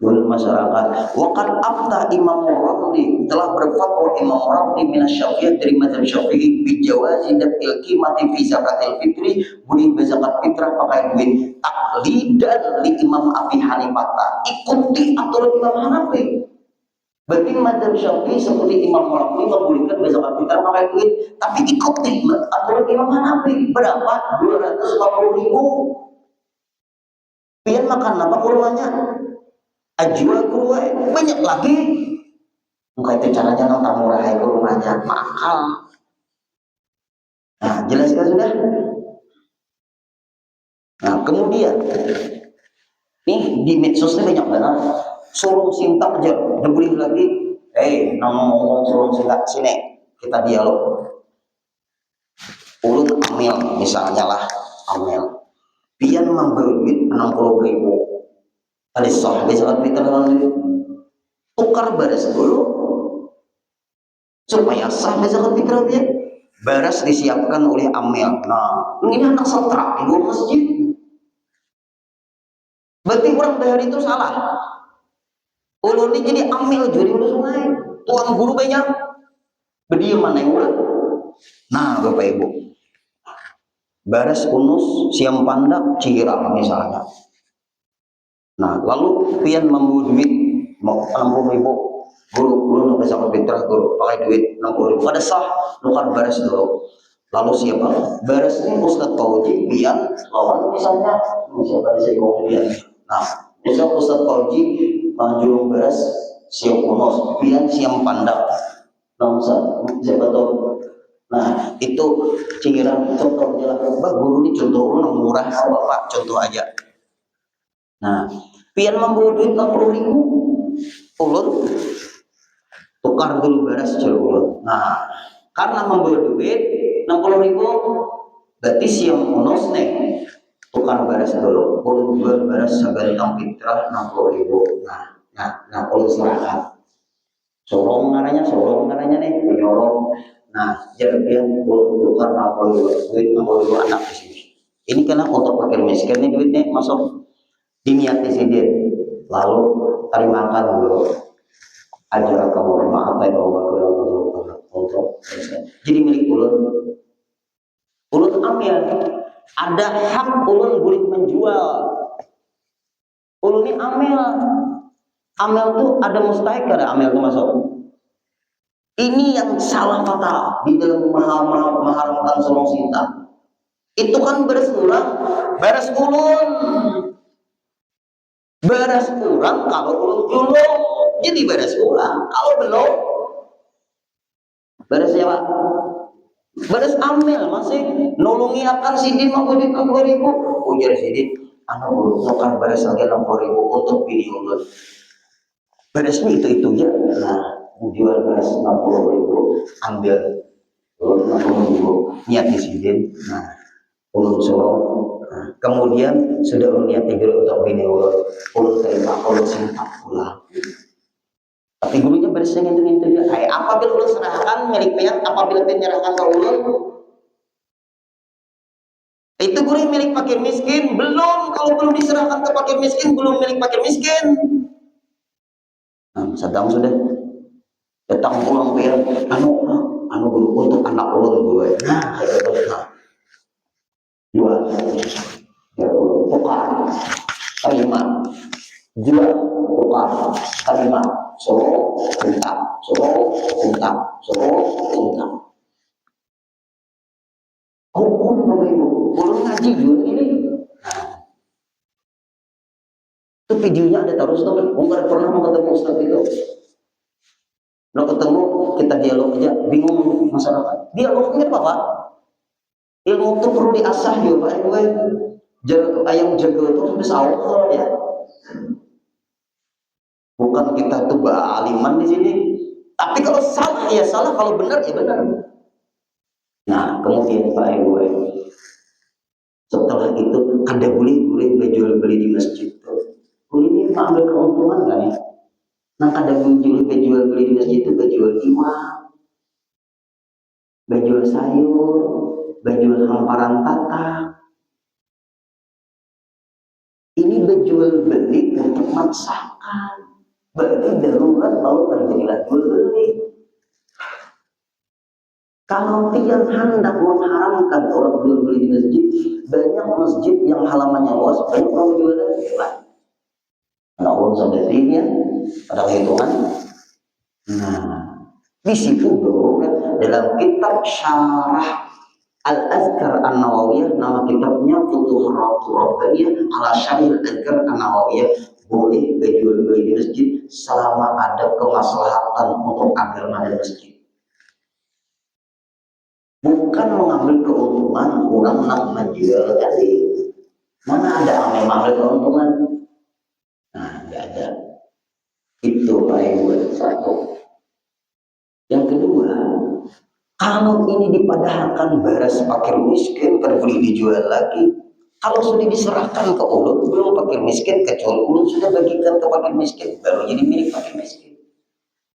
Speaker 1: masyarakat. Waqad afta Imam Ramli, telah berfatwa Imam Ramli min Syafi'i dari mazhab Syafi'i bi jawazi daf'il qimati fi zakatil fitri, boleh berzakat fitrah pakai duit. Taklidan li Imam Abi Hanifah, ikuti aturan Imam Hanafi. Berarti mazhab Syafi'i seperti Imam Ramli membolehkan berzakat fitrah pakai duit, tapi ikuti aturan Imam Hanafi. Berapa? 250.000. Pian makan apa kurmanya? Ajwa kurma banyak lagi. Muka itu caranya nonton murah kurmanya mahal. Nah, jelaskan sudah. Nah, kemudian nih di medsosnya banyak banget. Surung sintak aja, udah boleh lagi. Ngomong surung sintak sini, kita dialog. Ulun amil misalnya lah, amil. Pian membeli duit 60.000. Ada sah, besok kita tukar baris dulu supaya sah zakat fitrah dia. Baras disiapkan oleh amil. Nah, ini anak sentrak di masjid. Berarti orang bayar itu salah. Ulun ini jadi amil jadi udah sungai. Tuan guru banyak. Berdiam mana yang ulang. Nah, Bapak Ibu. Baras unus siam pandak cirang misalnya. Nah, lalu pian membawa duit mau 60.000. Guru zakat fitrah, guru pakai duit 60.000. Pada sah, bukan baras dulu. Lalu siapa? Baras ini Ustadz Fauji, pian lawan misalnya siapa saya kemudian. Nah, misal Ustadz Fauji jurung baras siap unos, pian siam pandak. Nah, siapa tahu. Nah, itu cikiran contohnya lah. Guru ini contoh lu murah, Bapak contoh aja. Nah, pian membawa duit 60.000, ulun tukar dulu baras ulun. Nah, karena membawa duit 60.000, berarti siang unos nih tukar baras dulu. Ulun jual baras sagantang fitrah 60.000. Nah, ulun serahkan. Sorong ngaranya nih, menyorong. Nah, jadi ulun tukar 60.000, duit 60.000 anak di sini. Ini karena untuk fakir miskin nih duitnya masuk. Diniati sidin, lalu terimakan dulu ajaran kamu maaf ya untuk jadi milik ulun ambil, ada hak ulun boleh menjual. Ulun ini amil tuh ada mustahik, ada amil tuh masuk. Ini yang salah fatal di dalam mengharamkan sulung sinta. Itu kan beres ulun. Beres kurang kalau ulun jadi beres kurang. Kalau belum beres ya Pak. Beres amil masih nolongi akan sidin 50.000. Ujar sidin, anak ulun kan beres lagi 60.000 untuk bini ulun. Beresnya itu aja. Nah, jual beres 60.000, ambil ulun 60.000 niat di sidin. Nah, ulun suruh. Nah, kemudian sudah niat tidur untuk bini ulun terima, ulun simpan pulang. Tapi gurunya bersih itu dia. Apabila ulun serahkan milik pian, apabila pian menyerahkan ke ulun, itu guru milik fakir miskin. Belum, kalau belum diserahkan ke fakir miskin, belum milik fakir miskin. Nah, sedang sudah datang pulang pian, anu guru untuk anak ulun gue. Nah, jual. Ya, tukar, terima, jual, tukar, terima, suruh, minta, hukum Bapak Ibu, ulun ngaji juga ini. Nah, itu videonya ada taruh stop. Enggak pernah mau ketemu Ustaz itu. Nah ketemu kita dialog aja, bingung masyarakat. Dialognya apa Pak? Ilmu itu perlu diasah ya Pak Ibu. Ayam jaga itu harus sahur ya. Bukan kita tuh aliman di sini. Tapi kalau salah ya salah, kalau benar ya benar. Nah kemudian Pak Ibu, setelah itu kada boleh jual beli di masjid. Ini ambil keuntungan kan ya? Nah kada jual beli di masjid itu jual iwak, jual sayur, jual hamparan tata. Ini berjual beli untuk dimaksakan. Berarti darurat lalu terjadilah jual beli. Kalau pian hendak mengharamkan orang jual beli di masjid, banyak masjid yang halamannya luas, banyak orang jual beli. Ada orang sadarinya, ada hitungan. Nah, di situ darurat dalam kitab Syarah Al-Azkar An-Nawawiyah, nama kitabnya Futuhatul Rabbaniyah ala Syarih Al-Azkar An-Nawawiyah, boleh berjual beli di masjid selama ada kemaslahatan untuk agama dan masjid. Bukan mengambil keuntungan orang nak menjual tadi. Mana ada yang mengambil keuntungan? Nah, tidak ada. Itu yang satu. Yang kedua, kalau ini dipadahkan beras fakir miskin, perlu dijual lagi. Kalau sudah diserahkan ke ulun, belum fakir miskin, kecuali ulun sudah bagikan ke fakir miskin, baru jadi milik fakir miskin.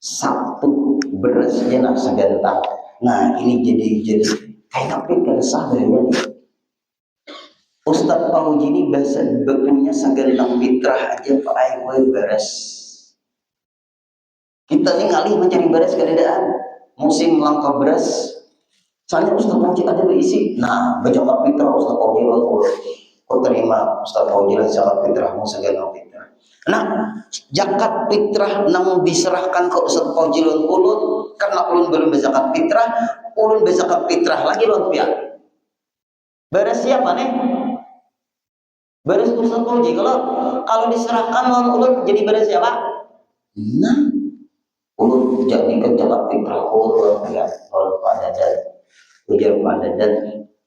Speaker 1: Satu berasnya nak segantang. Nah, ini jadi kayak pikir sahaja nih. Ustadz Pauji ini bahasa punya segantang fitrah aja Pak Aiwai beres. Kita ini ngalih mencari beres keadaan musim langka beras. Soalnya Ustadz Pauji ada berisi. Nah, berjakat fitrah Ustadz Pauji lalu kau terima Ustadz Pauji lah zakat fitrahmu segantang fitrah. Nah, zakat fitrah nang diserahkan ke Ustadz Pauji lalu ulun karena ulun belum berzakat fitrah, ulun berzakat fitrah lagi lalu pihak. Beres siapa nih? Beres Ustadz Pauji. Kalau diserahkan lawan ulun jadi beres siapa? Nah, ulun jadikan zakat fitrah ulun ya, ulun pada dan ujar pada dan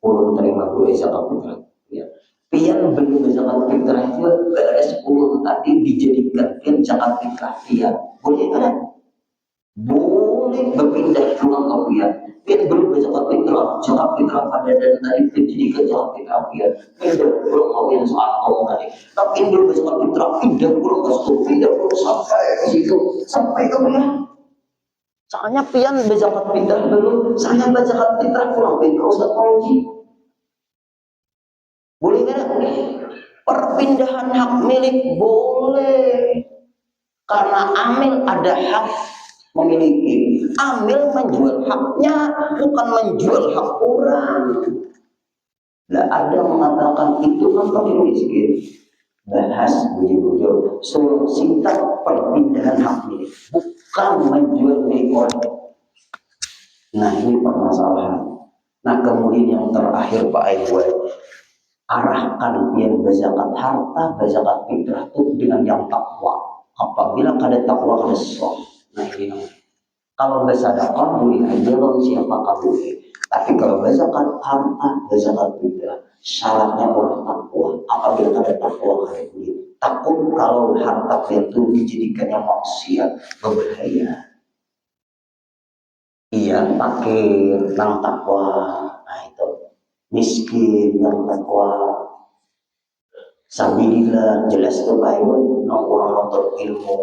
Speaker 1: ulun terima dulu zakat fitrah. Ya. Pian belum zakat fitrah itu beres ulun tadi dijadikan zakat fitrah pian. Boleh kan? Boleh berpindah pulang ke pian. Pian belum zakat fitrah pada dan tadi dijadikan zakat fitrah pian. Pindah pulang ke pian soal kaum tadi. Tapi belum zakat fitrah pindah pulang ke situ, pindah pulang sampai ke situ, sampai ke pian. Soalnya pian berzakat fitrah dulu, saya berzakat fitrah pulang ke Ustadz Pauji. Boleh kan? Perpindahan hak milik boleh. Karena amil ada hak memiliki. Amil menjual haknya, bukan menjual hak orang. Nah, ada mengatakan itu kan fakir miskin. Bahas bujur-bujur suruh singkat perpindahan hak milik, bukan menjual milik orang. Nah, ini permasalahan. Nah, kemudian yang terakhir Pak Aiwai, arahkan biar berzakat harta, berzakat fitrah itu dengan yang takwa. Apabila kada takwa kada sah. Nah, ini kalau bersedekah boleh aja loh siapa kamu. Tapi kalau berzakat harta, berzakat fitrah, syaratnya orang takwa. Apabila kada takwa kada boleh. Takut kalau harta itu dijadikan yang maksiat, berbahaya. Iya, fakir yang takwa. Nah, itu miskin yang takwa. Sabilillah jelas tuh Pak Ibu, orang nonton ilmu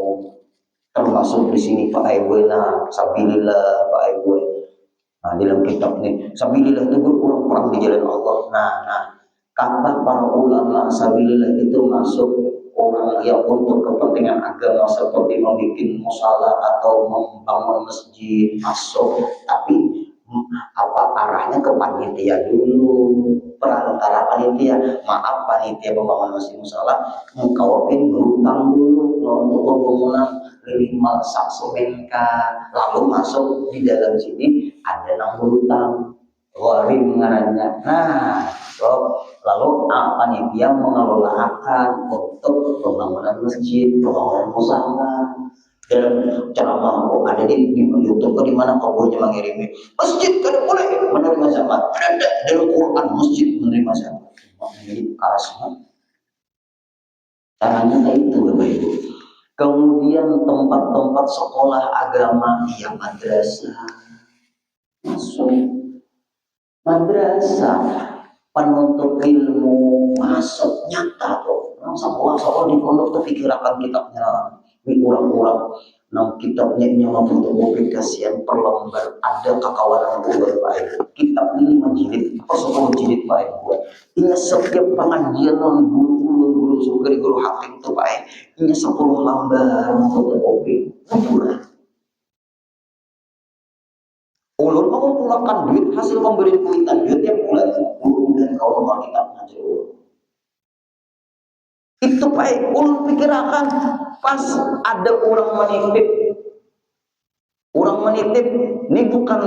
Speaker 1: termasuk di sini Pak Ibu. Nah, sabilillah Pak Ibu. Nah, dalam kitab nih, sabilillah itu berkurang perang di jalan Allah. Nah, kata para ulama sabilillah itu masuk orang yang untuk kepentingan agama seperti membuat musala atau membangun masjid masuk, tapi arahnya ke panitia dulu, perantara panitia. Maaf panitia pembangunan masjid musala, engkau berutang dulu untuk pembangunan 5 saksomenka, lalu masuk di dalam sini ada nang berutang warim ngarannya. Nah, lalu panitia mengelolakan untuk pembangunan masjid, pembangunan musala. Dalam ceramah ada di YouTube di mana kaburnya mengirimi masjid kada boleh menerima zakat, ada dalam Quran masjid menerima zakat. Jadi arasnya caranya kayak itu Bapak Ibu. Kemudian tempat-tempat sekolah agama yang madrasah masuk, madrasah penuntut ilmu masuk nyata tuh. Sekolah di pondok tuh pikirakan kitabnya kurang-kurang. Nah, kitabnya nyawa untuk publikasian per lembar ada kakawanan buat Pak. Kitab ini 5 jilid, apa 10 jilid Pak. Ini setiap pengajian guru guru sugri guru hakim tuh Pak ini 10 lembar untuk kopi bulan. Ulun mengumpulkan duit hasil pemberian kuitan duit tiap bulan kemudian kau mau kita ngajar itu Pak ulun pikirkan pas ada orang menitip ini bukan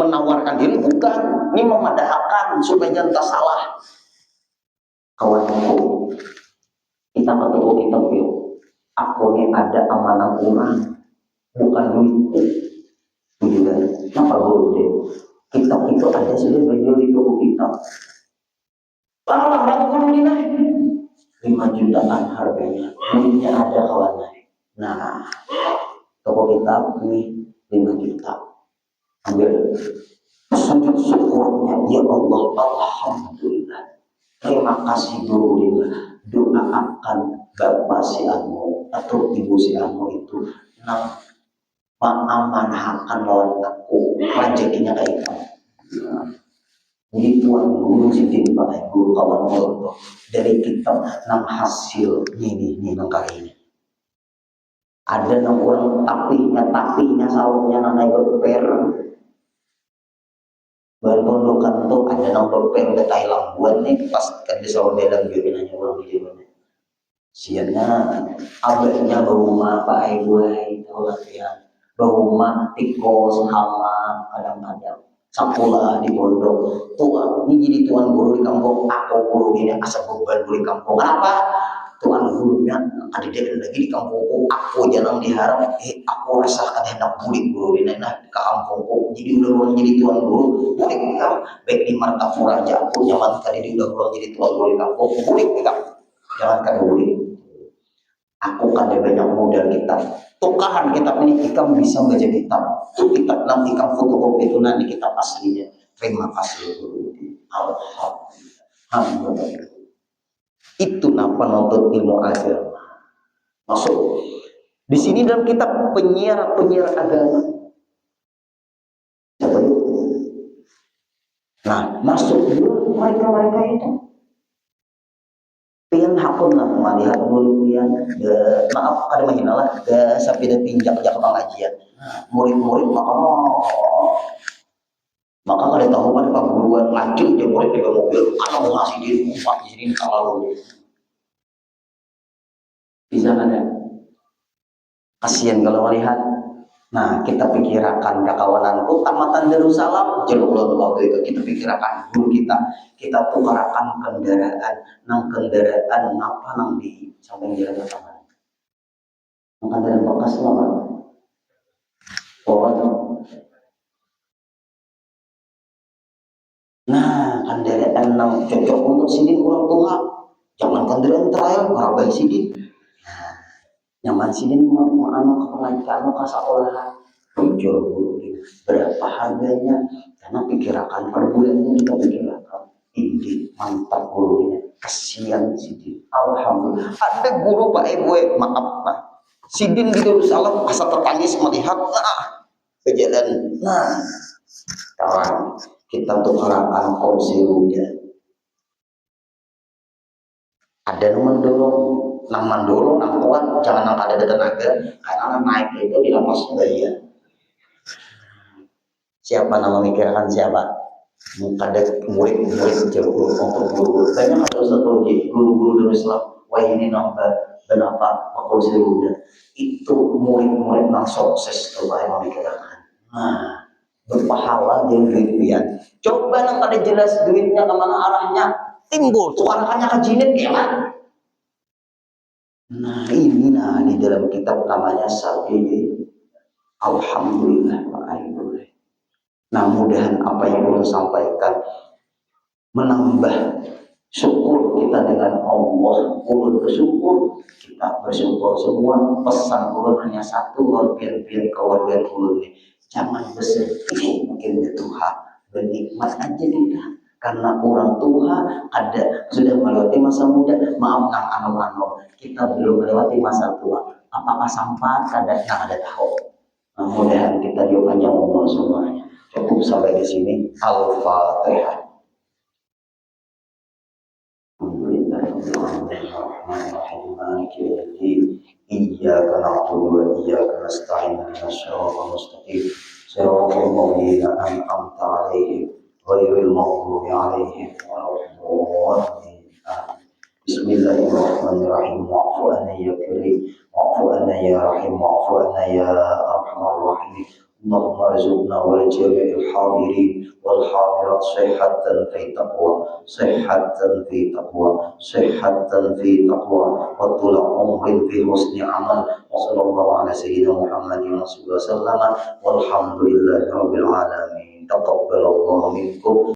Speaker 1: menawarkan diri bukan ini memadahkan supaya jangan salah kawanku kita ketemu kita yuk aku ini ada amanah orang bukan duit juga kenapa boleh kitab itu ada sudah beliau di toko kitab berapa guru ini naik 5 jutaan harganya duitnya ada kawan naik nah toko kitab ini 5 juta ambil sujud syukurnya ya Allah alhamdulillah terima kasih guru lima doa akan bapak si Anu atau ibu si Anu itu nang mengamanahkan lawan aku rezekinya kayak jadi tuan guru si Pak guru kawan guru dari kitab nang hasil ini nang kali ini ada nang orang tapinya sawahnya nang naik berper berpondokan tuh ada nang berper ke Thailand buat nih pas kan di sawah dalam juga nanya orang di sini siannya abahnya rumah Pak gue itu latihan rumah tikos hama kadang-kadang sampula di pondok tuan ini jadi tuan guru di kampung aku guru ini asal beban guru di kampung kenapa tuan gurunya ada lagi di kampungku aku jangan diharap aku rasakan hendak murid guru di ke kampungku jadi udah jadi tuan guru murid di kampung baik di Martapura aja aku nyaman kali dia udah jadi tuan guru di kampung murid di kampung jangan kan murid aku kan ada banyak modal kitab tukaran kitab ini kita bisa baca kitab itu kitab nanti kamu fotokopi itu nanti kitab aslinya terima kasih guru alhamdulillah itu napa nuntut ilmu agama masuk di sini dalam kitab penyiar agama nah masuk dulu mereka itu pian hakun lah melihat dulu pian maaf ada mahinalah sampai dia pinjak pengajian murid-murid maka kada tahu pada perguruan lanjut dia murid pegang mobil kalau mau ngasih dia umat di sini kalau bisa kan ya kasihan kalau melihat nah kita pikirkan kekawananku tamatan Darussalam jeluk waktu itu kita pikirkan guru kita tukarakan kendaraan apa nang di samping jalan utama kendaraan bekas apa nah kendaraan nang cocok untuk sini kurang tua jangan kendaraan trial merabai sini nyaman sini mau kepengajian kasa olahan muncul berapa harganya karena pikirkan per bulannya kita pikirkan ini mantap guru ini kasihan Sidin alhamdulillah ada guru Pak Ibu maaf Pak Sidin di Darussalam asa tertangis melihat kejadian kawan kita tukarakan kursi roda ada nang mandorong nang kuat jangan nang ada tenaga karena naik itu di lepasnya bayar siapa nama mikirkan siapa ada murid jauh guru banyak ada satu guru Darussalam wah ini nambah kenapa kursi roda itu murid nang sukses tuh yang memikirkan berpahala dan duitnya coba nang ada jelas duitnya kemana arahnya timbul suaranya ke jinit ya nah ini di dalam kitab namanya Sabili alhamdulillah Pak Ibu nah mudahan apa yang belum sampaikan menambah syukur kita dengan Allah ulun bersyukur kita bersyukur semua pesan ulun hanya satu biar keluarga ulun ini jangan bersedih mungkin Tuhan bernikmat aja kita karena orang tua ada sudah melewati masa muda maaf nang anu kita belum melewati masa tua apakah sampah ada tahu mudah-mudahan kita juga panjang umur semuanya cukup sampai di sini Al-Fatihah. الرحمن الرحيم مالك يوم الدين إياك نعبد وإياك نستعين اهدنا الصراط المستقيم صراط الذين أنعمت عليهم غير المغضوب عليهم ولا الضالين بسم الله الرحمن الرحيم واعف عنا يا كريم واعف عنا يا رحيم واعف عنا يا أرحم الراحمين اللهم ارزقنا ولجميع الحاضرين والحاضرات صحة في تقوى صحة في تقوى صحة في تقوى وطول عمر في حسن عمل وصلى الله على سيدنا محمد وسلم والحمد لله رب العالمين تقبل الله منكم